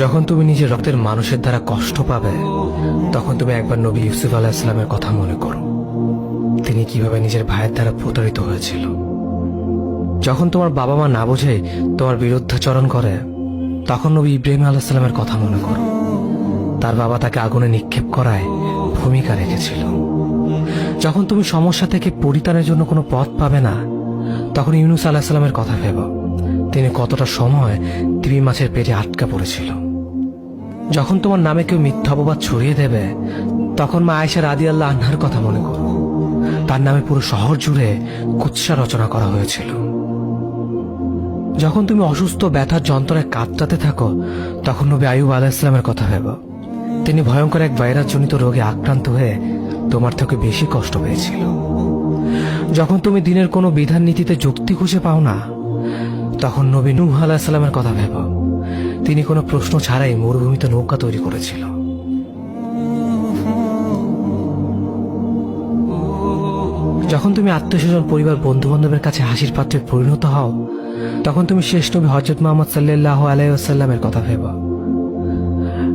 যখন তুমি নিজের রক্তের মানুষের দ্বারা কষ্ট পাবে, তখন তুমি একবার নবী ইউসুফ আলাইহিস সালামের কথা মনে করো। তিনি কিভাবে নিজের ভাইয়ের দ্বারা প্রতারিত হয়েছিল। যখন তোমার বাবা মা না বুঝে তোমার বিরুদ্ধাচরণ করে, তখন নবী ইব্রাহিম আলাইহিস সালামের কথা মনে করো। তার বাবা তাকে আগুনে নিক্ষেপ করায় ভূমিকা রেখেছিল। যখন তুমি সমস্যা থেকে পরিত্রাণের জন্য কোনো পথ পাবে না, তখন ইউনুস আলাইহিস সালামের কথা ভেবো। তিনি কতটা সময় তিমি মাছের পেটে আটকা পড়েছিল। যখন তোমার নামে কেউ মিথ্যা অপবাদ ছড়িয়ে দেবে, তখন মা আয়েশা রাদিয়াল্লাহু আনহার কথা মনে করো। তার নামে পুরো শহর জুড়ে কুৎসা রচনা করা হয়েছিল। যখন তুমি অসুস্থ ব্যথার যন্ত্রণায় কাতরাতে থাকো, তখন নবী আইয়ুব আলাইহিস সালামের কথা ভেবো। তিনি ভয়ঙ্কর এক ভাইরাসজনিত রোগে আক্রান্ত হয়ে তোমার থেকে বেশি কষ্ট পেয়েছিল। যখন তুমি দিনের কোনো বিধান নীতিতে যুক্তি খুঁজে পাও না, তখন নবী নূহ আলাইহিস সালামের কথা ভেবো। তিনি কোনো প্রশ্ন ছাড়াই মরুভূমিতে নৌকা তৈরি করেছিল। যখন তুমি আত্মীয়স্বজন, পরিবার, বন্ধু বান্ধবের কাছে হাসির পাত্রে পরিণত হও, তখন তুমি শেষ নবী হযরত মুহাম্মদ সাল্লাল্লাহু আলাইহি ওয়াসাল্লামের কথা ভেবো।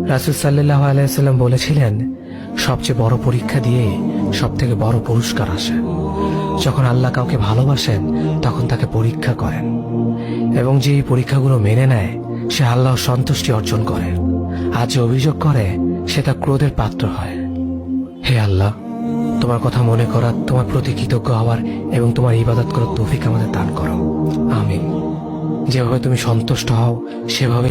রাসূল সাল্লাল্লাহু আলাইহি ওয়াসাল্লাম বলেছিলেন, সবচেয়ে বড় পরীক্ষা দিয়ে সবথেকে বড় পুরস্কার আসে। যখন আল্লাহ কাউকে ভালোবাসেন, তখন তাকে পরীক্ষা করেন, এবং যে এই পরীক্ষাগুলো মেনে নেয়, সে আল্লাহর সন্তুষ্টি অর্জন করে। আর যে অভিযোগ করে, সে তার ক্রোধের পাত্র হয়। হে আল্লাহ, তোমার কথা মনে করা, তোমার প্রতি কৃতজ্ঞ হওয়ার এবং তোমার ইবাদত করার তৌফিক আমাদের দান করো। আমিন। যেভাবে তুমি সন্তুষ্ট হও, সেভাবে